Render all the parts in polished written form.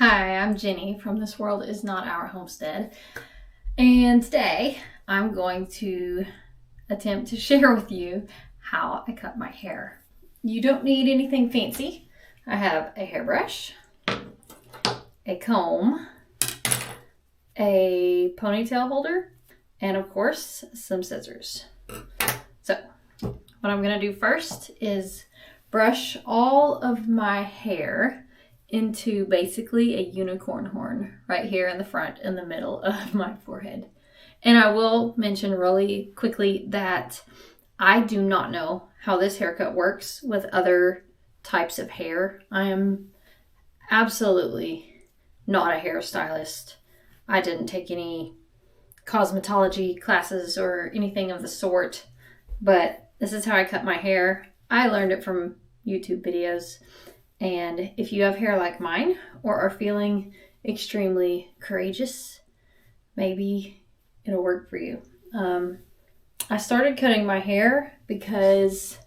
Hi, I'm Jenny from This World Is Not Our Homestead, and today I'm going to attempt to share with you how I cut my hair. You don't need anything fancy. I have a hairbrush, a comb, a ponytail holder, and of course, some scissors. So, what I'm going to do first is brush all of my hair into basically a unicorn horn right here in the front in the middle of my forehead. And I will mention really quickly that I do not know how this haircut works with other types of hair. I am absolutely not a hairstylist. I didn't take any cosmetology classes or anything of the sort, but this is how I cut my hair. I learned it from YouTube videos. And if you have hair like mine or are feeling extremely courageous, maybe it'll work for you. I started cutting my hair because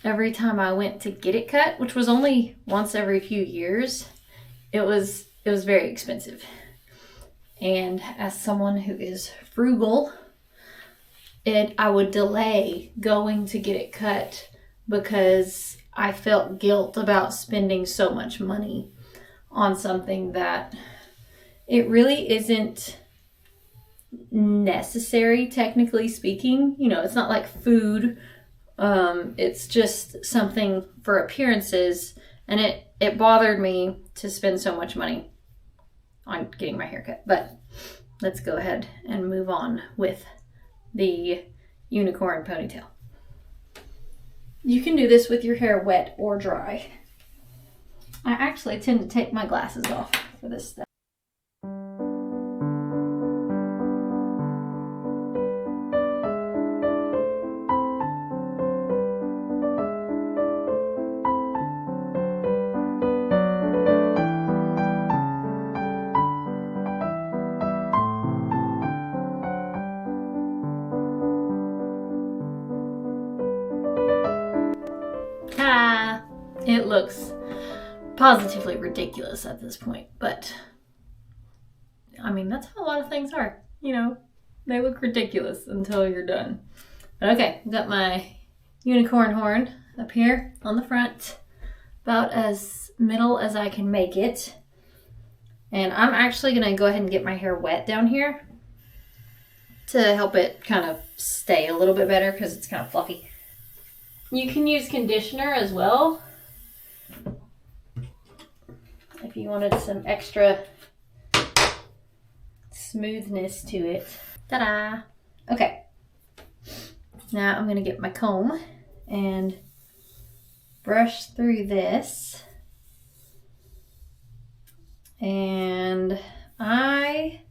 every time I went to get it cut, which was only once every few years, it was very expensive. And as someone who is frugal, I would delay going to get it cut because I felt guilt about spending so much money on something that it really isn't necessary, technically speaking. You know, it's not like food. It's just something for appearances, and it bothered me to spend so much money on getting my hair cut. But let's go ahead and move on with the unicorn ponytail. You can do this with your hair wet or dry. I actually tend to take my glasses off for this step. It looks positively ridiculous at this point, but I mean, that's how a lot of things are. You know, they look ridiculous until you're done. But okay, I've got my unicorn horn up here on the front, about as middle as I can make it. And I'm actually going to go ahead and get my hair wet down here to help it kind of stay a little bit better because it's kind of fluffy. You can use conditioner as well if you wanted some extra smoothness to it. Ta-da! Okay. Now I'm going to get my comb and brush through this. And I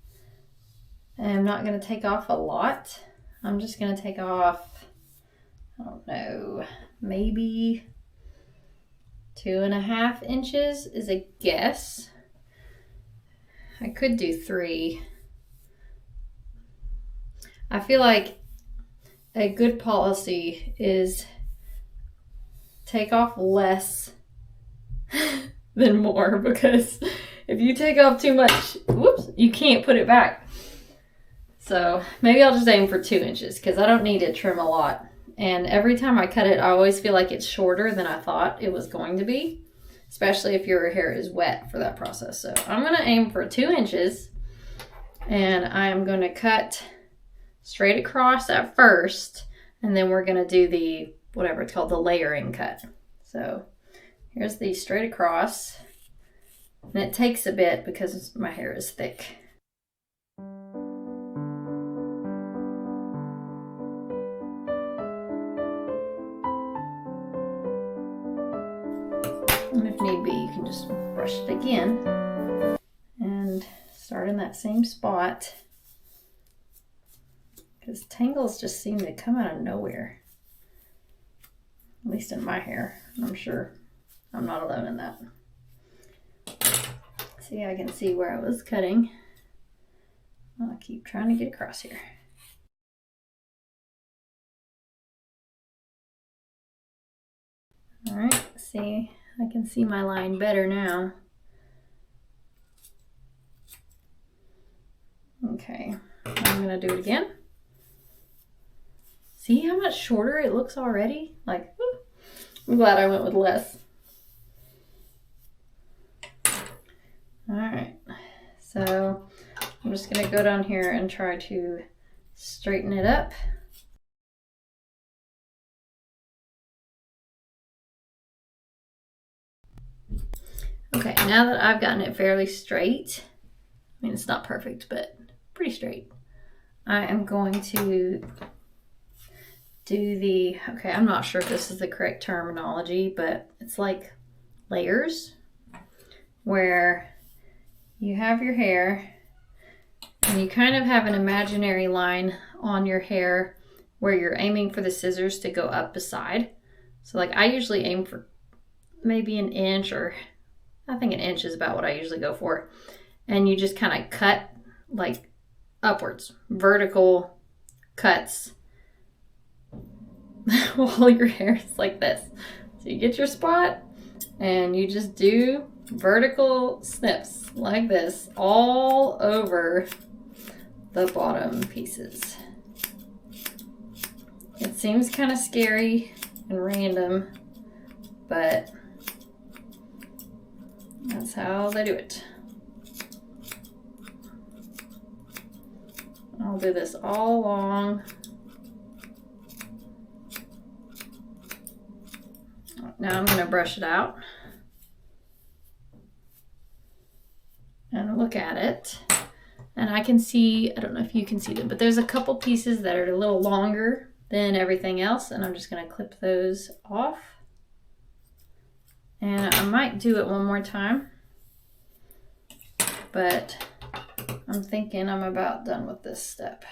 am not going to take off a lot. I'm just going to take off, I don't know, maybe 2.5 inches is a guess. I could do 3. I feel like a good policy is take off less than more, because if you take off too much, whoops, you can't put it back. So maybe I'll just aim for 2 inches because I don't need to trim a lot. And every time I cut it, I always feel like it's shorter than I thought it was going to be, especially if your hair is wet for that process. So I'm going to aim for 2 inches, and I'm going to cut straight across at first, and then we're going to do the, whatever it's called, the layering cut. So here's the straight across, and it takes a bit because my hair is thick. And if need be, you can just brush it again and start in that same spot, because tangles just seem to come out of nowhere, at least in my hair. I'm sure I'm not alone in that. See, I can see where I was cutting. I'll keep trying to get across here. All right, see, I can see my line better now. gonna do it again. See how much shorter it looks already? Like, I'm glad I went with less. All right, so I'm just gonna go down here and try to straighten it up. Okay, now that I've gotten it fairly straight, I mean, it's not perfect, but pretty straight, I am going to do the, okay, I'm not sure if this is the correct terminology, but it's like layers, where you have your hair and you kind of have an imaginary line on your hair where you're aiming for the scissors to go up beside. So like I usually aim for maybe an inch, or I think an inch is about what I usually go for. And you just kind of cut like upwards, vertical cuts while your hair is like this. So you get your spot and you just do vertical snips like this all over the bottom pieces. It seems kind of scary and random, but that's how they do it. I'll do this all along. Now I'm going to brush it out and look at it. And I can see, I don't know if you can see them, but there's a couple pieces that are a little longer than everything else, and I'm just going to clip those off. And I might do it one more time, but I'm thinking I'm about done with this step.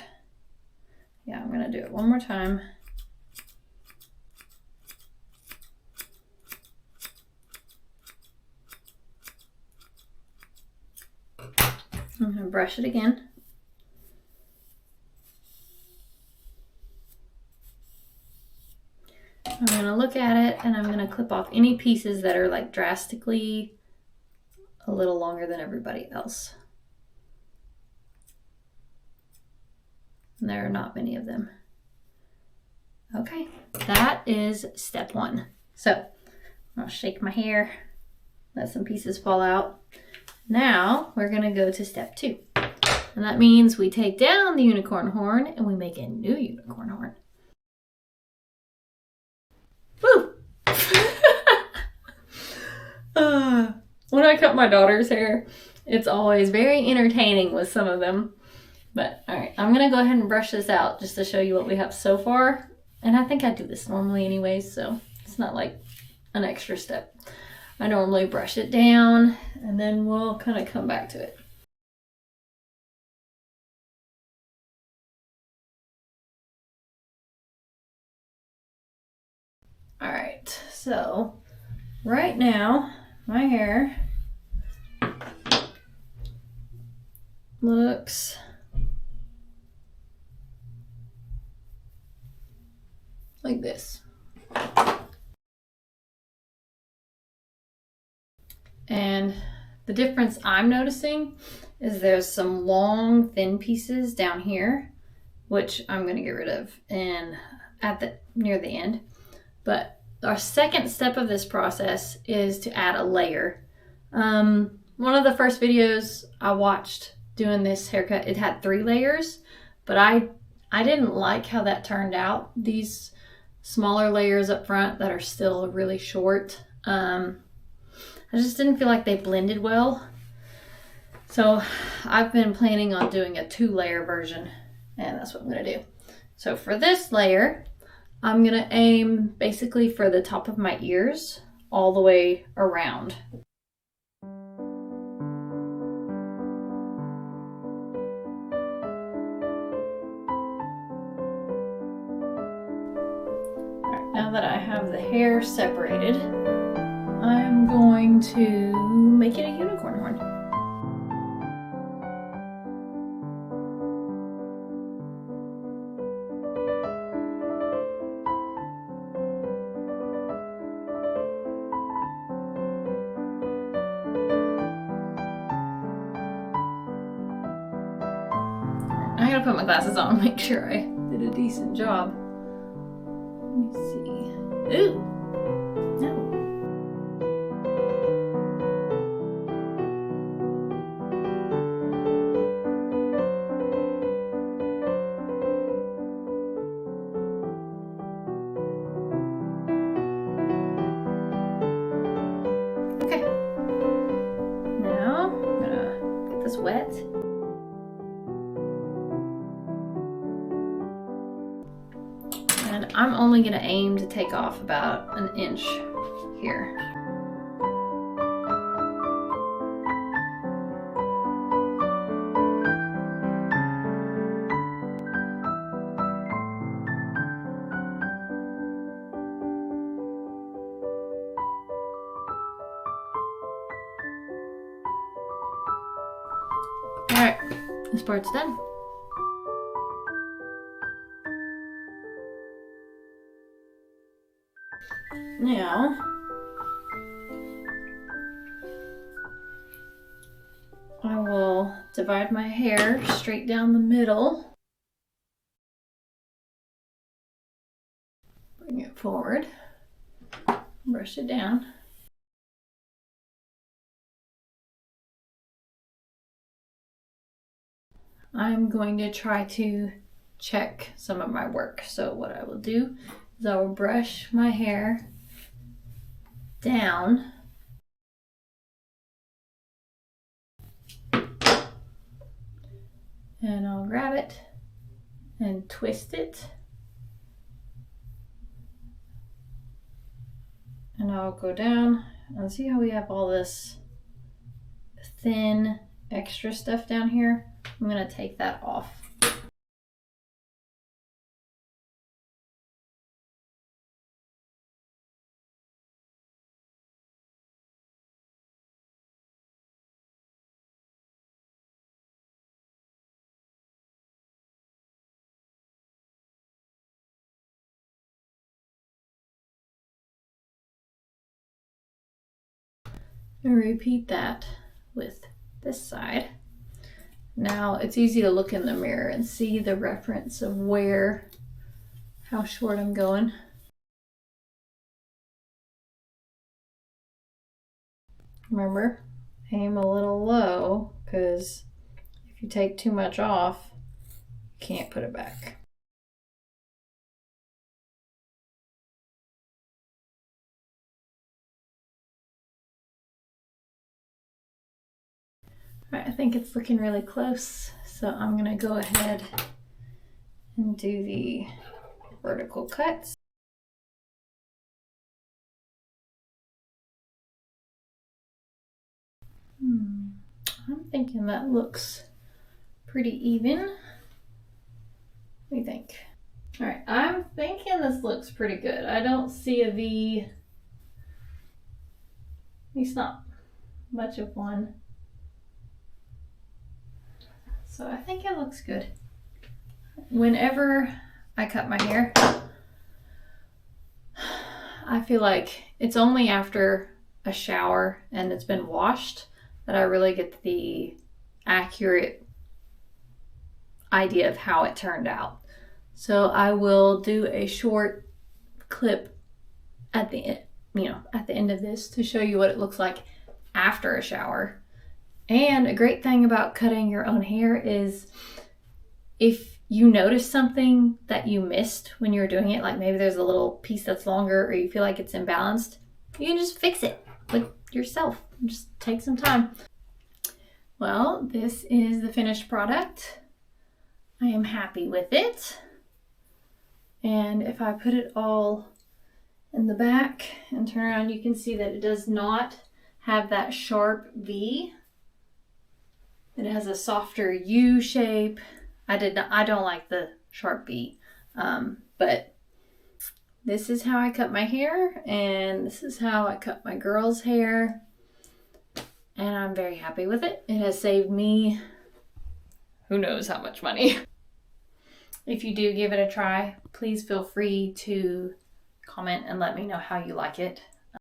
Yeah, I'm going to do it one more time. I'm going to brush it again. I'm going to look at it and I'm going to clip off any pieces that are like drastically a little longer than everybody else. And there are not many of them. Okay, that is step one. So I'll shake my hair, let some pieces fall out. Now we're going to go to step two. And that means we take down the unicorn horn and we make a new unicorn horn. Woo! When I cut my daughter's hair, it's always very entertaining with some of them. But all right, I'm going to go ahead and brush this out just to show you what we have so far. And I think I do this normally anyways, so it's not like an extra step. I normally brush it down and then we'll kind of come back to it. All right, so right now my hair looks like this. And the difference I'm noticing is there's some long, thin pieces down here, which I'm going to get rid of and near the end. But our second step of this process is to add a layer. One of the first videos I watched doing this haircut, it had 3 layers, but I didn't like how that turned out. These smaller layers up front that are still really short, I just didn't feel like they blended well. So I've been planning on doing a 2-layer version, and that's what I'm gonna do. So for this layer, I'm gonna aim basically for the top of my ears all the way around. All right, now that I have the hair separated, I'm going to make it a unicorn horn. I gotta put my glasses on and make sure I did a decent job. Let me see. Ooh! No. Okay. Now, I'm gonna get this wet. And I'm only gonna aim to take off about an inch here. All right, this part's done. Now, I will divide my hair straight down the middle. Bring it forward, brush it down. I'm going to try to check some of my work. So what I will do is I will brush my hair down and I'll grab it and twist it, and I'll go down and see how we have all this thin extra stuff down here. I'm going to take that off. And repeat that with this side. Now it's easy to look in the mirror and see the reference of how short I'm going. Remember, aim a little low, because if you take too much off, you can't put it back. All right, I think it's looking really close, so I'm gonna go ahead and do the vertical cuts. I'm thinking that looks pretty even. What do you think? All right, I'm thinking this looks pretty good. I don't see a V, at least not much of one. So I think it looks good. Whenever I cut my hair, I feel like it's only after a shower and it's been washed that I really get the accurate idea of how it turned out. So I will do a short clip at the end, at the end of this to show you what it looks like after a shower. And a great thing about cutting your own hair is if you notice something that you missed when you were doing it, like maybe there's a little piece that's longer or you feel like it's imbalanced, you can just fix it with yourself. Just take some time. Well, this is the finished product. I am happy with it. And if I put it all in the back and turn around, you can see that it does not have that sharp V. It has a softer U shape. I don't like the sharp V, but this is how I cut my hair, and this is how I cut my girl's hair, and I'm very happy with it. It has saved me who knows how much money. If you do give it a try, please feel free to comment and let me know how you like it.